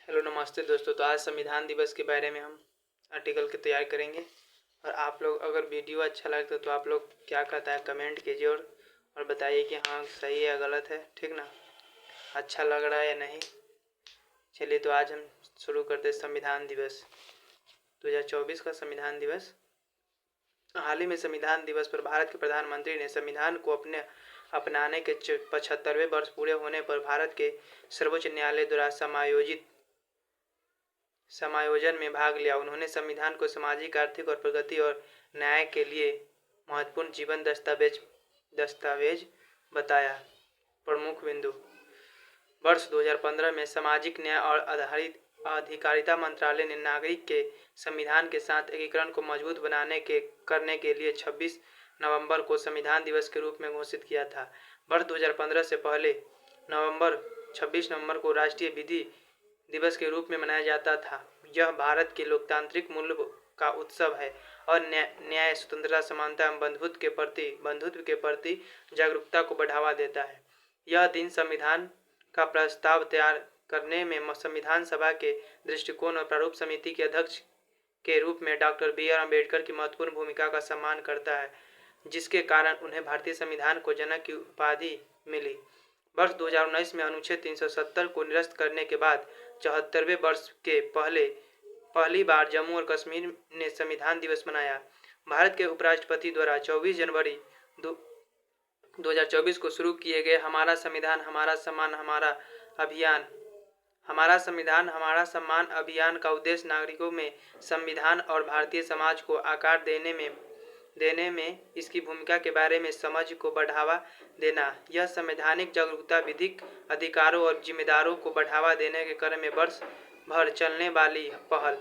Hello नमस्ते दोस्तों। तो आज संविधान दिवस के बारे में हम आर्टिकल की तैयारी करेंगे। और आप लोग अगर वीडियो अच्छा लगता तो आप लोग क्या कहता है कमेंट कीजिए और बताइए कि हाँ सही है या गलत है, ठीक ना, अच्छा लग रहा है या नहीं। चलिए तो आज हम शुरू करते हैं संविधान दिवस 2024 का संविधान दिवस। हाल ही में संविधान दिवस पर भारत के प्रधानमंत्री ने संविधान को अपनाने के 75वें वर्ष पूरे होने पर भारत के सर्वोच्च न्यायालय द्वारा समायोजन में भाग लिया। उन्होंने संविधान को सामाजिक, आर्थिक और प्रगति और न्याय के लिए महत्वपूर्ण जीवन दस्तावेज बताया। प्रमुख बिंदु: वर्ष 2015 में सामाजिक न्याय और अधिकारिता मंत्रालय ने नागरिक के संविधान के साथ एकीकरण को मजबूत करने के लिए 26 नवंबर को संविधान दिवस के रूप में घोषित किया था। वर्ष 2015 से पहले 26 नवंबर को राष्ट्रीय विधि दिवस के रूप में मनाया जाता था। यह भारत के लोकतांत्रिक मूल्य का उत्सव है और न्याय, स्वतंत्रता, समानता एवं बंधुत्व के प्रति जागरूकता को बढ़ावा देता है। यह दिन संविधान का प्रस्ताव तैयार करने में संविधान सभा के दृष्टिकोण और प्रारूप समिति के अध्यक्ष के रूप में डॉक्टर बी.आर. अम्बेडकर की महत्वपूर्ण भूमिका का सम्मान करता है, जिसके कारण उन्हें भारतीय संविधान को जनक की उपाधि मिली। वर्ष 2019 में अनुच्छेद 370 को निरस्त करने के बाद 74वें वर्ष के पहली बार जम्मू और कश्मीर ने संविधान दिवस मनाया। भारत के उपराष्ट्रपति द्वारा 24 जनवरी 2024 को शुरू किए गए हमारा संविधान हमारा सम्मान सम्मान अभियान का उद्देश्य नागरिकों में संविधान और भारतीय समाज को आकार देने में इसकी भूमिका के बारे में समझ को बढ़ावा देना। यह संवैधानिक जागरूकता, विधिक अधिकारों और जिम्मेदारों को बढ़ावा देने के क्रम में वर्ष भर चलने वाली पहल।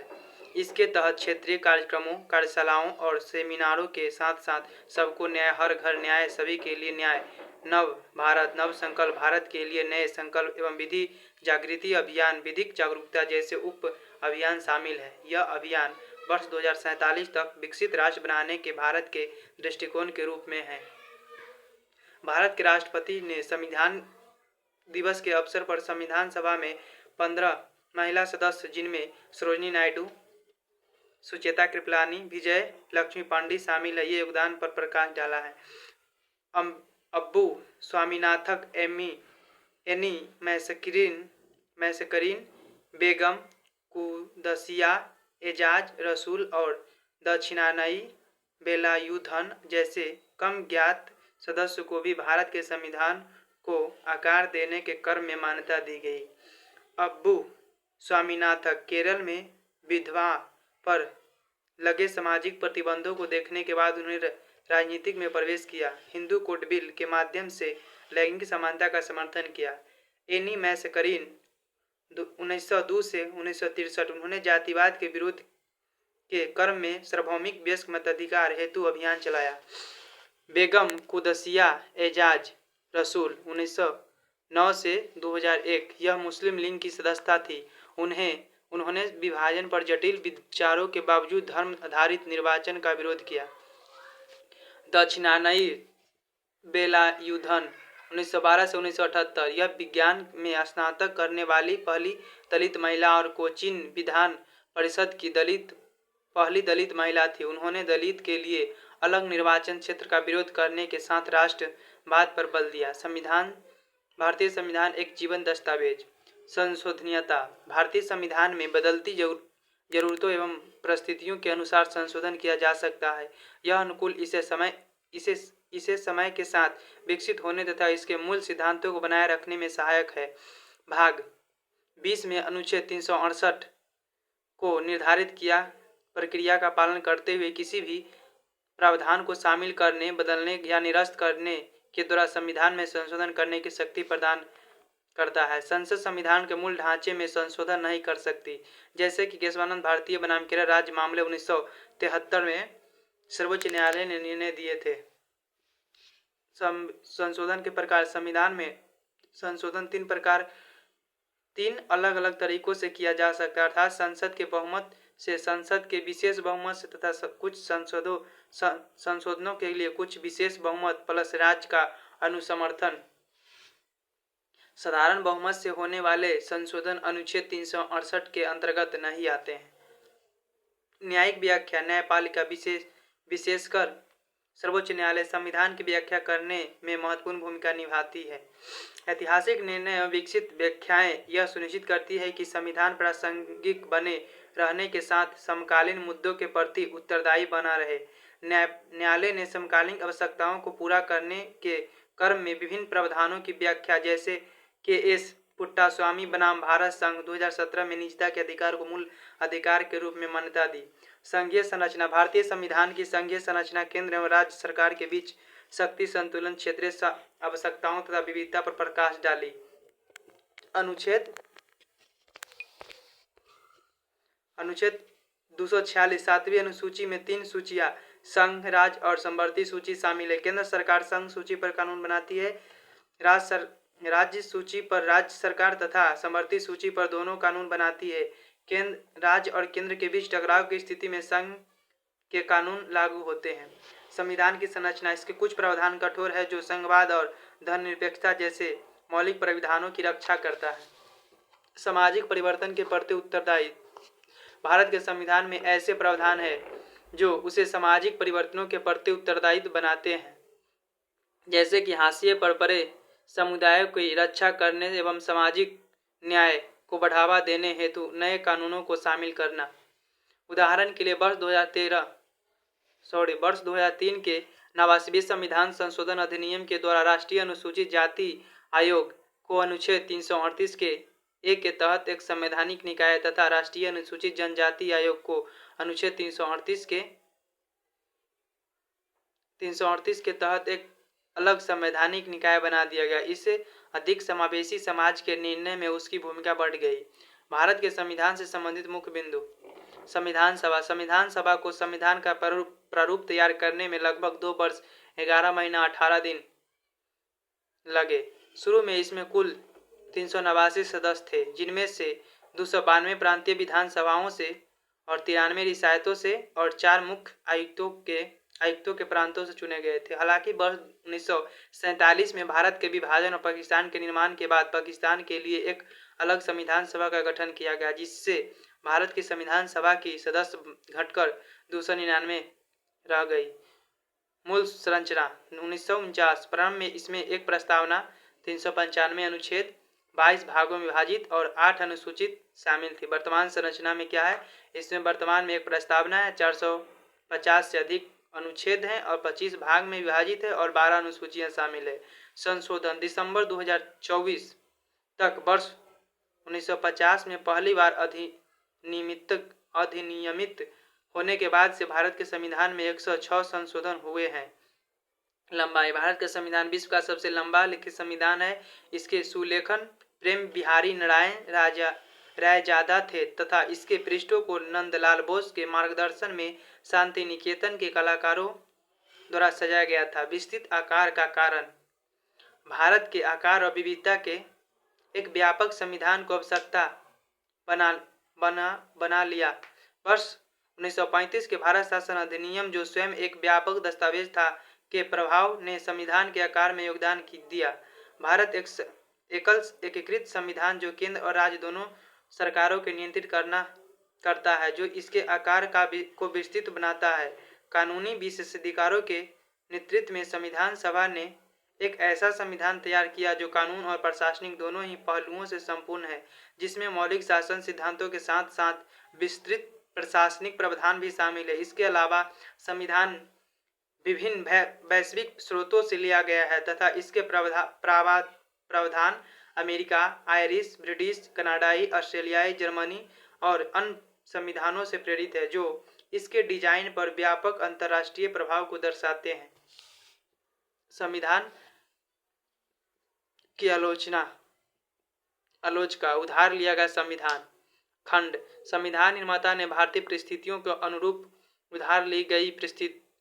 इसके तहत क्षेत्रीय कार्यक्रमों, कार्यशालाओं और सेमिनारों के साथ साथ सबको न्याय, हर घर न्याय, सभी के लिए न्याय, नव संकल्प, भारत के लिए नए संकल्प एवं विधि जागृति अभियान, विधिक जागरूकता जैसे उप अभियान शामिल है। यह अभियान वर्ष 2047 तक विकसित राष्ट्र बनाने के भारत के दृष्टिकोण के रूप में है। भारत के राष्ट्रपति ने संविधान दिवस के अवसर पर संविधान सभा में 15 महिला सदस्य, जिनमें सरोजिनी नायडू, सुचेता कृपलानी, विजय लक्ष्मी पांडे शामिल है, ये योगदान पर प्रकाश डाला है। अब्बू स्वामीनाथन, एनी मैसकरीन, बेगम कुदसिया, एजाज रसूल और दक्षिणानयी बेलायुधन जैसे कम ज्ञात सदस्य को भी भारत के संविधान को आकार देने के क्रम में मान्यता दी गई। अब्बू स्वामीनाथन केरल में विधवा पर लगे सामाजिक प्रतिबंधों को देखने के बाद उन्होंने राजनीतिक में प्रवेश किया। हिंदू कोड बिल के माध्यम से लैंगिक समानता का समर्थन किया। एनी मैसकरीन 1902 से 1963, उन्होंने जातिवाद के विरोध के क्रम में सार्वभौमिक वयस्क मताधिकार हेतु अभियान चलाया। बेगम कुदसिया एजाज रसूल 1909 से 2001, यह मुस्लिम लीग की सदस्य थी। उन्होंने विभाजन पर जटिल विचारों के बावजूद धर्म आधारित निर्वाचन का विरोध किया। दक्षिणानयी बेलायुधन 1912 से 1978, यह विज्ञान में स्नातक करने वाली पहली दलित महिला और कोचीन विधान परिषद की पहली दलित महिला थी। उन्होंने दलित के लिए अलग निर्वाचन क्षेत्र का विरोध करने के साथ राष्ट्रवाद पर बल दिया। भारतीय संविधान एक जीवन दस्तावेज। संशोधनीयता: भारतीय संविधान में बदलती जरूरतों एवं परिस्थितियों के अनुसार संशोधन किया जा सकता है। यह अनुकूल इसे समय के साथ विकसित होने तथा इसके मूल सिद्धांतों को बनाए रखने में सहायक है। भाग 20 में अनुच्छेद 368 को निर्धारित किया प्रक्रिया का पालन करते हुए किसी भी प्रावधान को शामिल करने, बदलने या निरस्त करने के द्वारा संविधान में संशोधन करने की शक्ति प्रदान करता है। संसद संविधान के मूल ढांचे में संशोधन नहीं कर सकती, जैसे कि केशवानंद भारतीय बनाम केरल राज्य मामले 1973 में सर्वोच्च न्यायालय ने निर्णय दिए थे। संशोधन के प्रकार: संविधान में संशोधन तीन अलग अलग तरीकों से किया जा सकता है, अर्थात संसद के बहुमत से, संसद के विशेष बहुमत से तथा कुछ संशोधनों के लिए कुछ विशेष बहुमत प्लस राज्य का अनुसमर्थन। साधारण बहुमत से होने वाले संशोधन अनुच्छेद 368 के अंतर्गत नहीं आते हैं। न्यायिक व्याख्या न्यायपालिका विशेषकर सर्वोच्च न्यायालय संविधान की व्याख्या करने में महत्वपूर्ण भूमिका निभाती है। ऐतिहासिक निर्णय और विकसित व्याख्याएं यह सुनिश्चित करती है कि संविधान प्रासंगिक बने रहने के साथ समकालीन मुद्दों के प्रति उत्तरदायी बना रहे। न्यायालय ने समकालीन आवश्यकताओं को पूरा करने के क्रम में विभिन्न प्रावधानों की व्याख्या, जैसे के.एस. पुट्टास्वामी बनाम भारत संघ 2017 में निजता के अधिकार को मूल अधिकार के रूप में मान्यता दी। संघीय संरचना भारतीय संविधान की संघीय संरचना केंद्र एवं राज्य सरकार के बीच शक्ति संतुलन, क्षेत्रीय आवश्यकताओं तथा विविधता पर प्रकाश डाली। अनुच्छेद 246 सातवीं अनुसूची में 3 सूचियां संघ, राज्य और समवर्ती सूची शामिल है। केंद्र सरकार संघ सूची पर कानून बनाती है। राज्य सूची पर राज्य सरकार तथा समवर्ती सूची पर दोनों कानून बनाती है। राज्य और केंद्र के बीच टकराव की स्थिति में संघ के कानून लागू होते हैं। संविधान की संरचना इसके कुछ प्रावधान कठोर है जो संघवाद और धर्मनिरपेक्षता जैसे मौलिक प्रावधानों की रक्षा करता है। सामाजिक परिवर्तन के प्रति उत्तरदायी भारत के संविधान में ऐसे प्रावधान हैं जो उसे सामाजिक परिवर्तनों के प्रति उत्तरदायी बनाते हैं, जैसे कि हाशिए पर पड़े समुदायों की रक्षा करने एवं सामाजिक न्याय को बढ़ावा देने हेतु नए कानूनों को शामिल करना। उदाहरण के लिए वर्ष 2003 के 89वें संविधान संशोधन अधिनियम के द्वारा राष्ट्रीय अनुसूचित जाति आयोग को अनुच्छेद 338 के 1 के तहत एक संवैधानिक निकाय तथा राष्ट्रीय अनुसूचित जनजाति आयोग को अनुच्छेद 338 के तहत एक अलग संवैधानिक निकाय बना दिया गया। इससे अधिक समावेशी समाज के निर्णय में उसकी भूमिका बढ़ गई। भारत के संविधान से संबंधित मुख्य बिंदु। संविधान सभा को संविधान का प्रारूप तैयार करने में लगभग 2 वर्ष 11 महीना 18 दिन लगे। शुरू में इसमें कुल 389 सदस्य थे, जिनमें से 292 प्रांतीय विधानसभाओं से और 93 रियासतों से और 4 मुख्य आयुक्तों के प्रांतों से चुने गए थे। हालांकि वर्ष 1947 में भारत के विभाजन और पाकिस्तान के निर्माण के बाद पाकिस्तान के लिए एक अलग संविधान सभा का गठन किया गया, जिससे भारत की संविधान सभा की सदस्य घटकर 299 रह गई। मूल संरचना 1949 प्रारंभ में इसमें एक प्रस्तावना 395 अनुच्छेद 22 भागों में विभाजित और 8 अनुसूचित शामिल थी। वर्तमान संरचना में क्या है? इसमें वर्तमान में एक प्रस्तावना है, 450 से अधिक अनुच्छेद हैं और 25 भाग में विभाजित है और 12 अनुसूचियां शामिल है। संशोधन दिसंबर 2024 तक वर्ष 1950 में पहली बार अधिनियमित होने के बाद से भारत के संविधान में 106 संशोधन हुए हैं। लंबाई भारत का संविधान विश्व का सबसे लंबा लिखित संविधान है। इसके सुलेखन प्रेम बिहारी नारायण रायजादा थे तथा इसके पृष्ठों को नंदलाल बोस के मार्गदर्शन में शांति निकेतन के कलाकारों द्वारा सजाया गया था। विस्तृत आकार का कारण भारत के आकार और विविधता के एक व्यापक संविधान को आवश्यकता बना लिया। वर्ष 1935 के भारत शासन अधिनियम, जो स्वयं एक व्यापक दस्तावेज था, के प्रभाव ने संविधान के आकार में योगदान दिया। भारत एक एकीकृत संविधान जो केंद्र और राज्य दोनों सरकारों के नियंत्रित करता है, जो इसके आकार को विस्तृत बनाता है। कानूनी विशेषाधिकारों के नेतृत्व में संविधान सभा ने एक ऐसा संविधान तैयार किया जो कानून और प्रशासनिक दोनों ही पहलुओं से संपूर्ण है, जिसमें मौलिक शासन सिद्धांतों के साथ साथ विस्तृत प्रशासनिक प्रावधान भी शामिल है। इसके अलावा संविधान विभिन्न वैश्विक स्रोतों से लिया गया है तथा इसके प्रावधान अमेरिका, आयरिश, ब्रिटिश, कनाडाई, ऑस्ट्रेलियाई, जर्मनी और अन्य संविधानों से प्रेरित है, जो इसके डिजाइन पर व्यापक अंतर्राष्ट्रीय प्रभाव को दर्शाते हैं। संविधान की आलोचना उधार लिया गया संविधान खंड। संविधान निर्माता ने भारतीय परिस्थितियों के अनुरूप उधार ली गई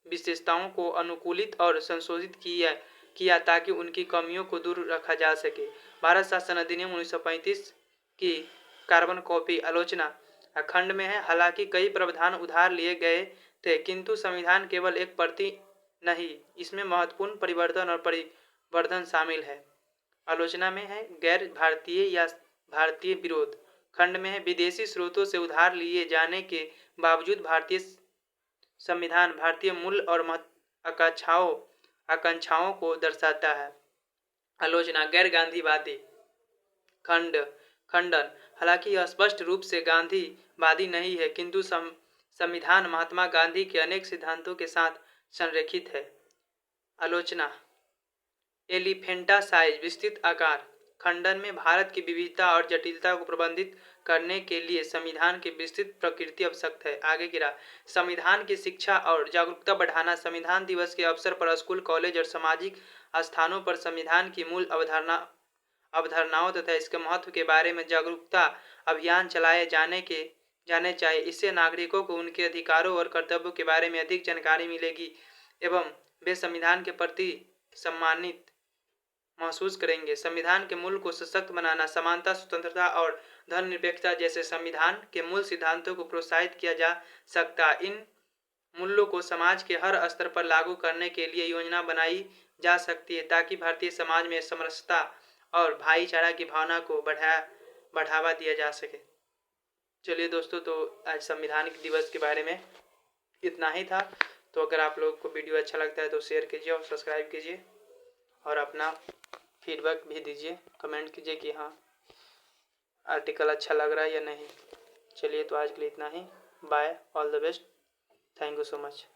विशेषताओं को अनुकूलित और संशोधित किया ताकि उनकी कमियों को दूर रखा जा सके। भारत शासन अधिनियम 1935 की कार्बन कॉपी आलोचना खंड में है। हालांकि कई प्रावधान उधार लिए गए थे, किंतु संविधान केवल एक प्रति नहीं, इसमें महत्वपूर्ण परिवर्तन और परिवर्धन शामिल है। आलोचना में है गैर भारतीय या भारतीय विरोध। खंड में है विदेशी स्रोतों से उधार लिए जाने के बावजूद भारतीय संविधान भारतीय मूल्य और आकांक्षाओं को दर्शाता है। आलोचना गैर गांधीवादी। खंडन हालांकि यह स्पष्ट रूप से गांधीवादी नहीं है, किंतु संविधान महात्मा गांधी के अनेक सिद्धांतों के साथ संरेखित है। आलोचना एलिफेंटासाइज विस्तृत आकार। खंडन में भारत की विविधता और जटिलता को प्रबंधित करने के लिए संविधान की विस्तृत प्रकृति आवश्यक है। आगे गिरा संविधान की शिक्षा और जागरूकता बढ़ाना। संविधान दिवस के अवसर पर स्कूल, कॉलेज और सामाजिक स्थानों पर संविधान की मूल अवधारणाओं तथा इसके महत्व के बारे में जागरूकता अभियान चलाए जाने चाहिए। इससे नागरिकों को उनके अधिकारों और कर्तव्यों के बारे में अधिक जानकारी मिलेगी एवं वे संविधान के प्रति सम्मानित महसूस करेंगे। संविधान के मूल को सशक्त बनाना। समानता, स्वतंत्रता और धर्मनिरपेक्षता जैसे संविधान के मूल सिद्धांतों को प्रोत्साहित किया जा सकता। इन मूल्यों को समाज के हर स्तर पर लागू करने के लिए योजना बनाई जा सकती है ताकि भारतीय समाज में समरसता और भाईचारा की भावना को बढ़ावा दिया जा सके। चलिए दोस्तों, तो आज संविधान दिवस के बारे में इतना ही था। तो अगर आप लोगों को वीडियो अच्छा लगता है तो शेयर कीजिए और सब्सक्राइब कीजिए और अपना फीडबैक भी दीजिए, कमेंट कीजिए कि हाँ आर्टिकल अच्छा लग रहा है या नहीं। चलिए, तो आज के लिए इतना ही। Bye, all the best, thank you so much.